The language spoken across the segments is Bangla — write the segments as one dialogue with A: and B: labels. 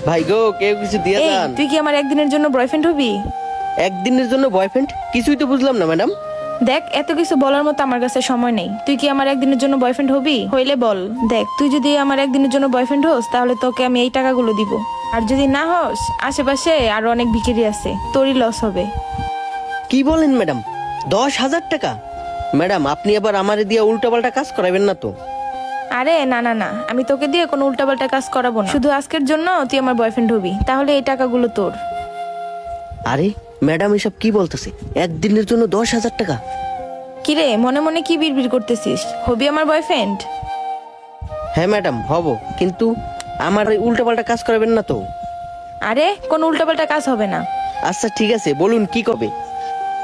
A: ভাই গো, কেউ কিছু দিয়ে
B: এই
A: দেন।
B: তুই কি আমার একদিনের জন্য বয়ফ্রেন্ড হবি?
A: একদিনের জন্য বয়ফ্রেন্ড? কিছুই তো বুঝলাম না ম্যাডাম।
B: দেখ, এত কিছু বলার মতো আমার কাছে সময় নেই। তুই কি আমার একদিনের জন্য বয়ফ্রেন্ড হবি? হইলে বল। দেখ, তুই যদি আমার একদিনের জন্য বয়ফ্রেন্ড হোস তাহলে তোকে আমি এই টাকাগুলো দিব। আর যদি না হোস, আশেপাশে আরো অনেক ভিখারি আছে, তোরই লস হবে।
A: কি বলেন ম্যাডাম, 10,000 টাকা? ম্যাডাম আপনি আবার আমারে দিয়ে উল্টাপাল্টা কাজ করাবেন না তো?
B: আরে না না না, আমি তোকে দিয়ে কোনো উল্টাপাল্টা কাজ করাবো না। শুধু আজকের জন্য তুই আমার বয়ফ্রেন্ড হবি, তাহলে এই টাকাগুলো তোর।
A: আরে ম্যাডাম এসব কি বলতেছে? একদিনের জন্য 10,000 টাকা?
B: কিরে, মনে মনে কি বিড়বিড় করতেছিস? হবি আমার বয়ফ্রেন্ড?
A: হ্যাঁ ম্যাডাম হব, কিন্তু আমার ওই উল্টাপাল্টা কাজ করাবেন না তো?
B: আরে কোনো উল্টাপাল্টা কাজ হবে না।
A: আচ্ছা ঠিক আছে, বলুন কি করবে।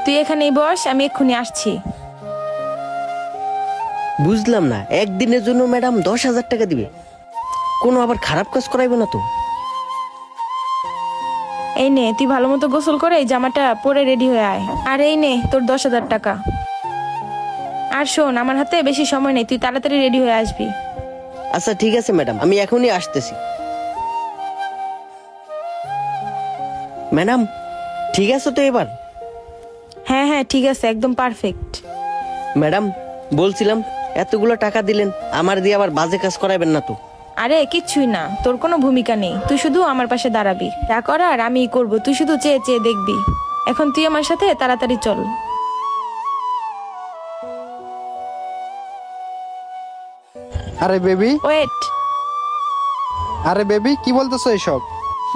B: তুই এখানেই বস, আমি এক্ষুনি আসছি।
A: বুঝলাম না, একদিনের জন্য ম্যাডাম 10,000 টাকা দিবে? কোনো আবার খারাপ কাজ করাইবে না তো?
B: এই নে, তুই ভালো মতো গোসল করে এই জামাটা পরে রেডি হয়ে আয়। আর এই নে তোর 10,000 টাকা। আর শোন, আমার হাতে বেশি সময় নেই, তুই তাড়াতাড়ি রেডি হয়ে আসবি।
A: আচ্ছা ঠিক আছে ম্যাডাম, আমি এখনই আসতেছি। ম্যাডাম ঠিক আছে তো এবার?
B: হ্যাঁ হ্যাঁ ঠিক আছে, একদম পারফেক্ট।
A: ম্যাডাম বলছিলাম, এতগুলো টাকা দিলেন, আমার দিয়ে আবার বাজে কাজ করাবেন না তো?
B: আরে কিচ্ছুই না, তোর কোনো ভূমিকা নেই। তুই শুধু আমার পাশে দাঁড়াবি, যা করার আমিই করবো, তুই শুধু চেয়ে চেয়ে দেখবি। এখন তুই আমার সাথে তাড়াতাড়ি চল।
C: আরে বেবি,
B: ওয়েট,
C: আরে বেবি কি বলতেছো এসব?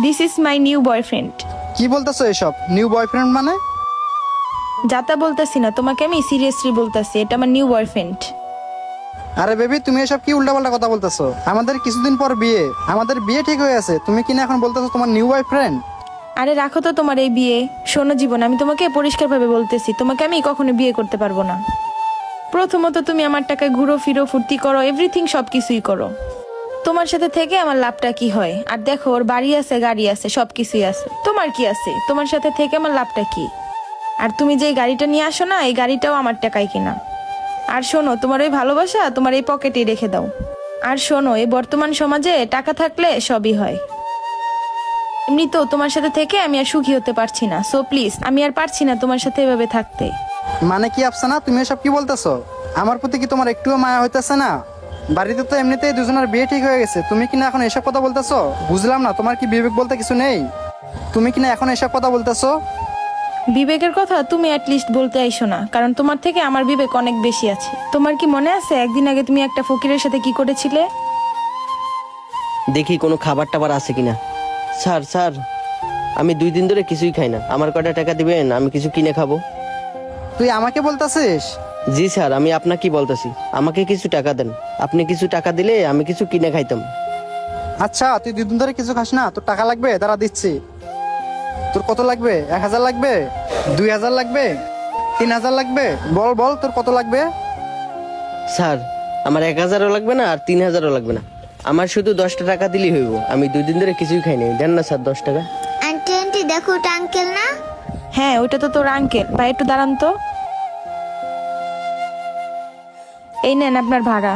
B: This is my new boyfriend.
C: কি বলতেছো এসব? নিউ বয়ফ্রেন্ড মানে?
B: যাতা বলতেছি না, তোমাকে আমি সিরিয়াসলি বলতেছি, এটা আমার নিউ বয়ফ্রেন্ড।
C: আরে বেবি তুমি এসব কি উল্টাপাল্টা কথা বলতেছো? আমাদের কিছুদিন পর বিয়ে, আমাদের বিয়ে ঠিক হয়ে আছে, তুমি কি না এখন বলতেছো তোমার নিউ বয়ফ্রেন্ড?
B: আরে রাখো তো তোমার এই বিয়ে। শোনো জীবন, আমি তোমাকে পরিষ্কারভাবে বলতেছি, তোমাকে আমি কখনো বিয়ে করতে পারবো না। প্রথমত তুমি আমার টাকায় ঘুরো ফিরো, ফুর্তি করো, এভরিথিং সবকিছুই করো। তোমার সাথে থেকে আমার লাভটা কি হয়? আর দেখো, ওর বাড়ি আছে, গাড়ি আছে, সবকিছুই আছে। তোমার কি আছে? তোমার সাথে থেকে আমার লাভটা কি? আর তুমি যে গাড়িটা নিয়ে আসো না, এই গাড়িটাও আমার টাকায় কিনা। আর শোনো, তোমার ওই ভালোবাসা তোমার এই পকেটে রেখে দাও। আর শোনো, এই বর্তমান সমাজে টাকা থাকলে সবই হয়। এমনি তো তোমার সাথে থেকে আমি আর সুখী হতে পারছি না, সো প্লিজ, আমি আর পারছি না তোমার সাথে এভাবে থাকতে।
C: মানে কি আফসানা, তুমি এসব কি বলতেছো? আমার প্রতি কি তোমার একটুও মায়া হইতেছে না? বাড়িতে তো এমনিতেই দুজনের বিয়ে ঠিক হয়ে গেছে, তুমি কিনা এখন এসব কথা বলতেছো? বুঝলাম না, তোমার কি বিবেক বলতে কিছু নেই? তুমি কিনা এখন এসব কথা বলতেছো?
B: বিবেকের কথা তুমি অ্যাটলিস্ট বলতে আইসো না, কারণ তোমার থেকে আমার বিবেক অনেক বেশি আছে। তোমার কি মনে আছে একদিন আগে তুমি একটা ফকিরের সাথে কি করেছিলে?
A: দেখি কোনো খাবার টাবার আছে কিনা। স্যার স্যার, আমি 2 দিন ধরে কিছুই খাই না, আমার কয়টা টাকা দিবেন, আমি কিছু কিনে খাবো।
C: তুই আমাকে বলতেছিস?
A: জি স্যার, আমি আপনাকে বলতেছি, আমাকে কিছু টাকা দেন। আপনি কিছু টাকা দিলে আমি কিছু কিনে খাইতাম।
C: আচ্ছা, তুই 2 দিন ধরে কিছু খাস না, তোর টাকা লাগবে? দাঁড়া দিচ্ছি। তোর কত লাগবে? 1,000 লাগবে? 2,000 লাগবে? 3,000 লাগবে? বল বল, তোর কত লাগবে?
A: স্যার আমার 1,000ও লাগবে না, আর 3,000ও লাগবে না, আমার শুধু 10টা টাকা দিলেই হইব। আমি 2 দিন ধরে কিছুই খাই নাই, দেন না স্যার 10 টাকা।
D: আন্টি আন্টি দেখো, ওটা আঙ্কেল না?
B: হ্যাঁ, ওইটা তো তোর আঙ্কেল। ভাই একটু দাঁড়ান তো। এই নেন আপনার ভাড়া।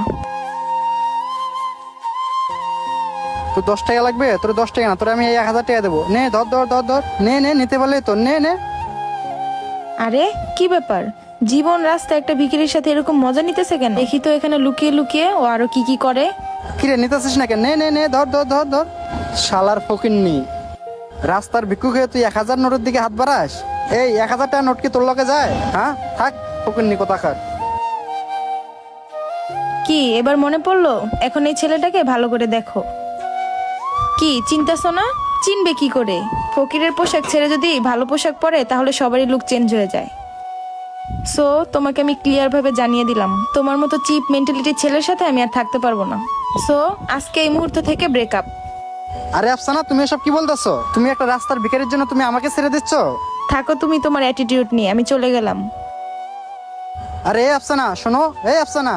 C: তোর 10 টাকা লাগবে? তোর 10 টাকা না, তোর আমি এই 1,000 টাকা দেবো। নে ধর ধর ধর ধর, নে নে, নিতে পারলে তো নে নে।
B: আরে কি ব্যাপার, জীবন রাস্তায় একটা ভিখিরির সাথে এরকম মজা নিতেছে কেন? দেখি তো এখানে লুকিয়ে লুকিয়ে ও আরো কি কি করে।
C: কিরে নিতেছিস না কেন? নে নে নে, ধর ধর ধর ধর। শালার ফকিন্নি, রাস্তার ভিক্ষুক হয়ে তুই 1,000 নোটের দিকে হাত বাড়াস? এই 1,000 টাকা নোট কি তোর লগে যায়? হ্যাঁ থাক, ফকিন্নি কোথাকার।
B: কি এবার মনে পড়লো? এখন এই ছেলেটাকে ভালো করে দেখো। কি চিন্তাছো না? চিনবে কি করে? ফকিরের পোশাক ছেড়ে যদি ভালো পোশাক পরে তাহলে সবারই লুক চেঞ্জ হয়ে যায়। সো তোমাকে আমি ক্লিয়ার ভাবে জানিয়ে দিলাম, তোমার মতো চিপ মেন্টালিটির ছেলের সাথে আমি আর থাকতে পারবো না। সো আজকে এই মুহূর্ত থেকে ব্রেকআপ।
C: আরে আফসানা, তুমি এসব কি বলতেছো? তুমি একটা রাস্তার ভিখারির জন্য তুমি আমাকে ছেড়ে দিচ্ছ?
B: থাকো তুমি তোমার অ্যাটিটিউড নিয়ে, আমি চলে গেলাম।
C: আরে এই আফসানা শোনো, এই আফসানা।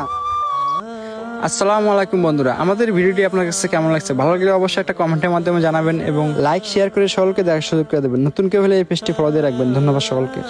C: আসসালামু আলাইকুম বন্ধুরা, আমাদের ভিডিওটি আপনার কাছে কেমন লাগছে? ভালো লাগলে অবশ্যই একটা কমেন্টের মাধ্যমে জানাবেন এবং লাইক শেয়ার করে সকলকে দেখার সুযোগ করে দেবেন। নতুন কেউ হলে এই পেজটি ফলো দিয়ে রাখবেন। ধন্যবাদ সকলকে।